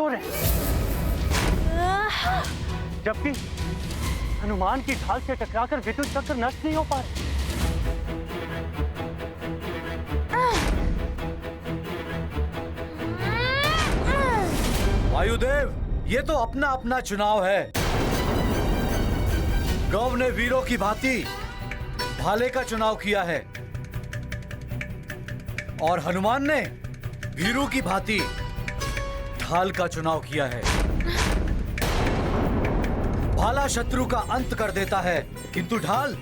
हो रहे हैं, जबकि हनुमान की ढाल से टकराकर विद्युत चक्र नष्ट नहीं हो पा रहे। वायुदेव, ये तो अपना अपना चुनाव है। गौ ने वीरों की भांति भाले का चुनाव किया है और हनुमान ने भीरू की भांति ढाल का चुनाव किया है। भाला शत्रु का अंत कर देता है, किंतु ढाल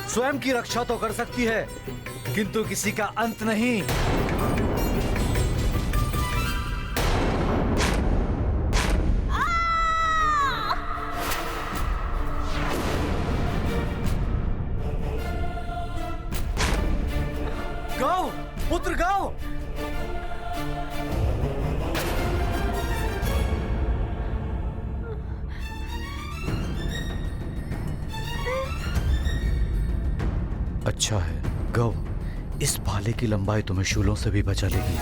स्वयं की रक्षा तो कर सकती है, किंतु किसी का अंत नहीं। गौ, पुत्र गौ! अच्छा है गौ, इस भाले की लंबाई तुम्हें शूलों से भी बचा लेगी।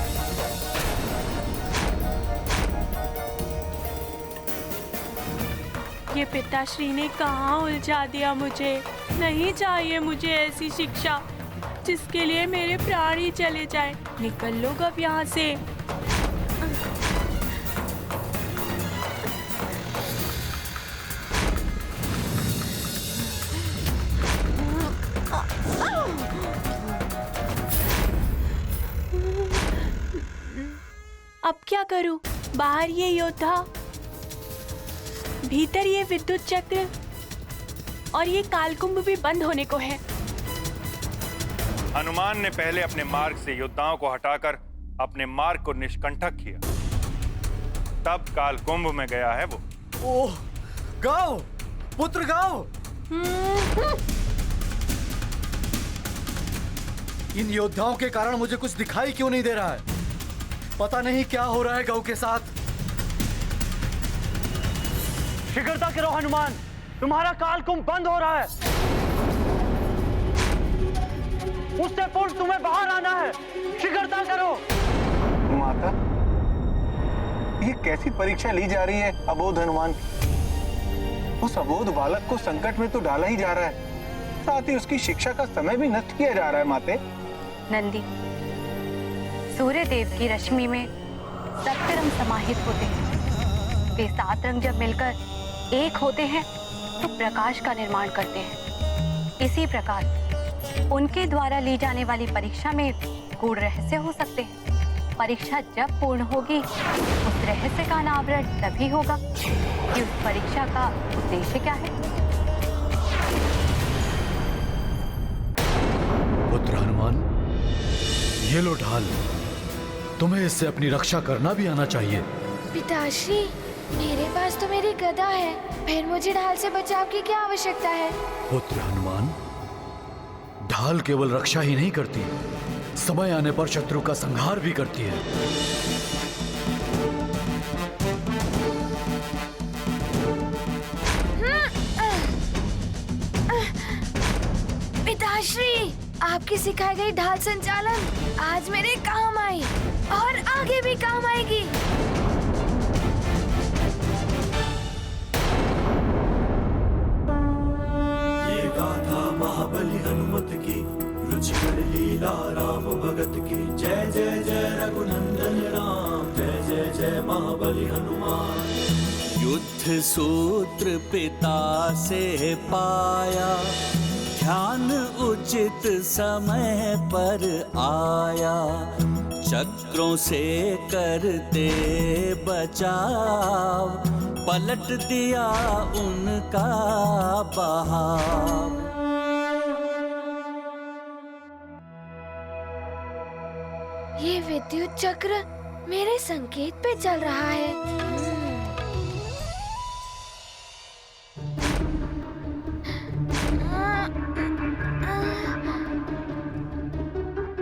ये पिताश्री ने कहाँ उलझा दिया मुझे। नहीं चाहिए मुझे ऐसी शिक्षा जिसके लिए मेरे प्राण ही चले जाए। निकल लो अब यहाँ से। अब क्या करूं? बाहर ये योद्धा, भीतर ये विद्युत चक्र और ये कालकुंभ भी बंद होने को है। हनुमान ने पहले अपने मार्ग से योद्धाओं को हटाकर अपने मार्ग को निष्कंटक किया, तब कालकुंभ में गया है वो। ओह, गौ, पुत्र गौ! इन योद्धाओं के कारण मुझे कुछ दिखाई क्यों नहीं दे रहा है? पता नहीं क्या हो रहा है गौ के साथ। शीघ्रता करो हनुमान, तुम्हारा कालकुंभ बंद हो रहा है। उससे पूर्व तुम्हें बाहर आना है। शीघ्रता करो। माता, ये कैसी परीक्षा ली जा रही है अबोध हनुमान? उस अबोध बालक को संकट में तो डाला ही जा रहा है, साथ ही उसकी शिक्षा का समय भी नष्ट किया जा रहा है। माते नंदी, सूर्य देव की रश्मि में सप्त रंग समाहित होते हैं। वे 7 रंग जब मिलकर एक होते हैं तो प्रकाश का निर्माण करते हैं। इसी प्रकार उनके द्वारा ली जाने वाली परीक्षा में गूढ़ रहस्य हो सकते हैं। परीक्षा जब पूर्ण होगी उस रहस्य का अनावरण तभी होगा कि उस परीक्षा का उद्देश्य क्या है। पुत्र हनुमान, ये लो ढाल, तुम्हें इससे अपनी रक्षा करना भी आना चाहिए। पिताश्री, मेरे पास तो मेरी गदा है, फिर मुझे ढाल से बचाव की क्या आवश्यकता है? पुत्र हनुमान, ढाल केवल रक्षा ही नहीं करती, समय आने पर शत्रु का संहार भी करती है। पिताश्री, आपकी सिखाई गई ढाल संचालन आज मेरे काम आई और आगे भी काम आएगी। ये गाथा महाबली हनुमत की, रुचिकर लीला राम भगत की। जय जय जय रघुनंदन राम, जय जय जय महाबली हनुमान। युद्ध सूत्र पिता से पाया, ध्यान उचित समय पर आया। चक्रों से करते बचाव, पलट दिया उनका बहाव। ये विद्युत चक्र मेरे संकेत पे चल रहा है।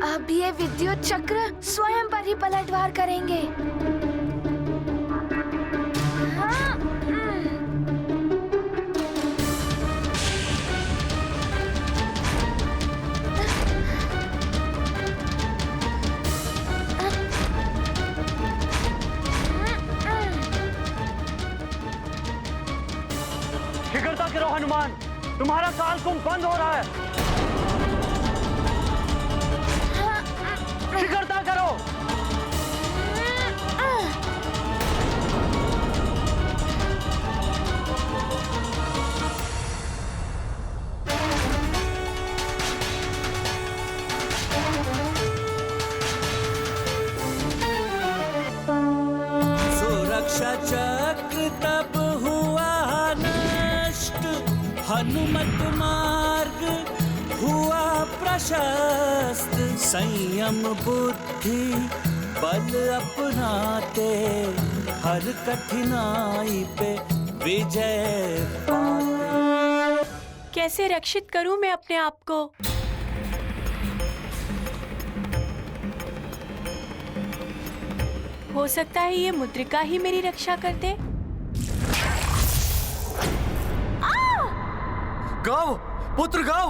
अब ये विद्युत चक्र स्वयं पर ही पलटवार करेंगे। हनुमान, तुम्हारा काल कुंभ बंद हो रहा है। शीघ्रता करो। सुरक्षा चक्र तब हुआ नष्ट, हनुमत मार्ग हुआ प्रशस्त। संयम बुद्धि बल अपनाते, हर कठिनाई पे विजय पाते। कैसे रक्षित करूं मैं अपने आप को? हो सकता है ये मुद्रिका ही मेरी रक्षा कर दे। गौ, पुत्र गौ।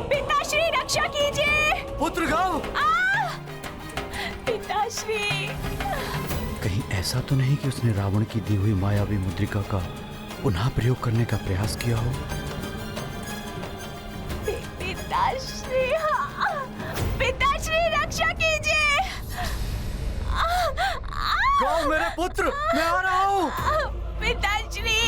पिताश्री रक्षा कीजिए। पुत्र गौ। पिताश्री। कहीं ऐसा तो नहीं कि उसने रावण की दी हुई मायावी मुद्रिका का पुनः प्रयोग करने का प्रयास किया हो? पिताश्री, पिताश्री रक्षा कीजिए। गौ मेरे पुत्र, मैं आ रहा हूँ। पिताश्री,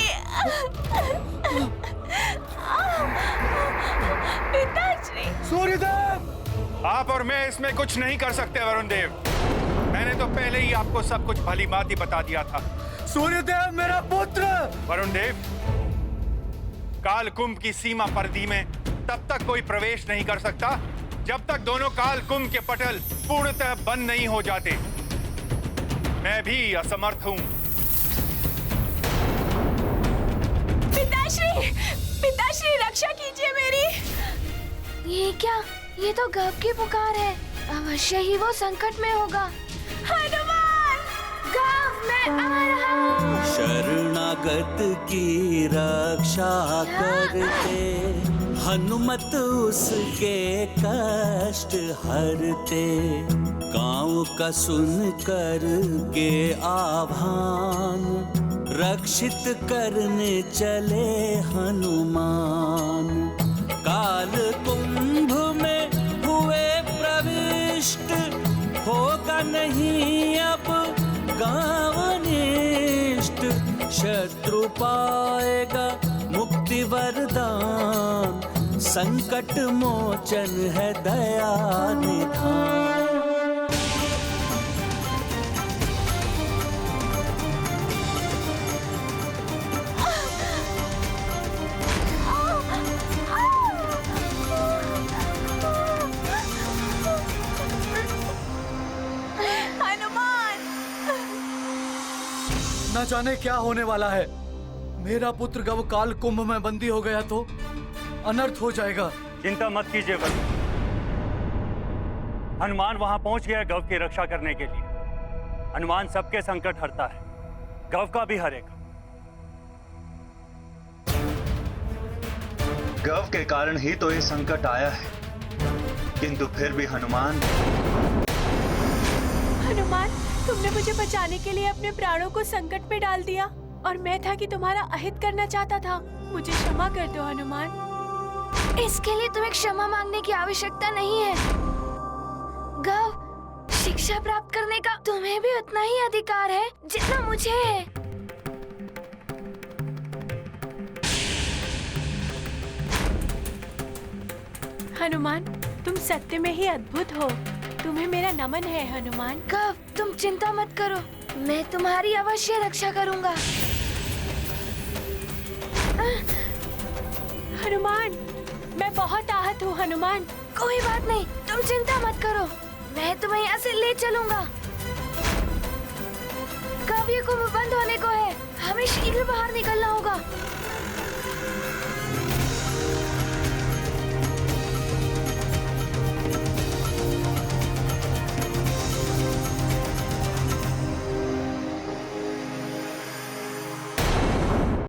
पिताश्री। सूर्यदेव। आप और मैं इसमें कुछ नहीं कर सकते वरुण देव। मैंने तो पहले ही आपको सब कुछ भली भांति बता दिया था। सूर्यदेव मेरा पुत्र। वरुण देव, काल कुंभ की सीमा परिधि में तब तक कोई प्रवेश नहीं कर सकता जब तक दोनों काल कुंभ के पटल पूर्णतः बंद नहीं हो जाते। मैं भी असमर्थ हूं। पिताश्री, पिताश्री रक्षा कीजिए मेरी। ये क्या? ये तो गव की पुकार है। अवश्य ही वो संकट में होगा। हनुमान, गव मैं आ रहा हूँ। शरणागत की रक्षा करते, हनुमत उसके कष्ट हरते। गांव का सुन कर के आभान, रक्षित करने चले हनुमान। काल कुंभ में हुए प्रविष्ट, होगा नहीं अब गांव निष्ठ। शत्रु पाएगा मुक्ति वरदान, संकट मोचन है दया निधान। न जाने क्या होने वाला है। मेरा पुत्र गव काल कुंभ में बंदी हो गया तो अनर्थ हो जाएगा। चिंता मत कीजिए वरुण। हनुमान वहां पहुंच गया गव की रक्षा करने के लिए। हनुमान सबके संकट हरता है, गव का भी हरेगा। गव के कारण ही तो ये संकट आया है, किंतु फिर भी हनुमान। हनुमान, तुमने मुझे बचाने के लिए अपने प्राणों को संकट में डाल दिया और मैं था कि तुम्हारा अहित करना चाहता था। मुझे क्षमा कर दो हनुमान। इसके लिए तुम्हें क्षमा मांगने की आवश्यकता नहीं है। गव, शिक्षा प्राप्त करने का तुम्हें भी उतना ही अधिकार है जितना मुझे है। हनुमान, तुम सत्य में ही अद्भुत हो। तुम्हें मेरा नमन है हनुमान। गव, तुम चिंता मत करो, मैं तुम्हारी अवश्य रक्षा करूंगा। हनुमान, मैं बहुत आहत हूँ हनुमान। कोई बात नहीं, तुम चिंता मत करो, मैं तुम्हें यहाँ से ले चलूंगा। कब ये कुंभ बंद होने को है, हमें शीघ्र बाहर निकलना होगा।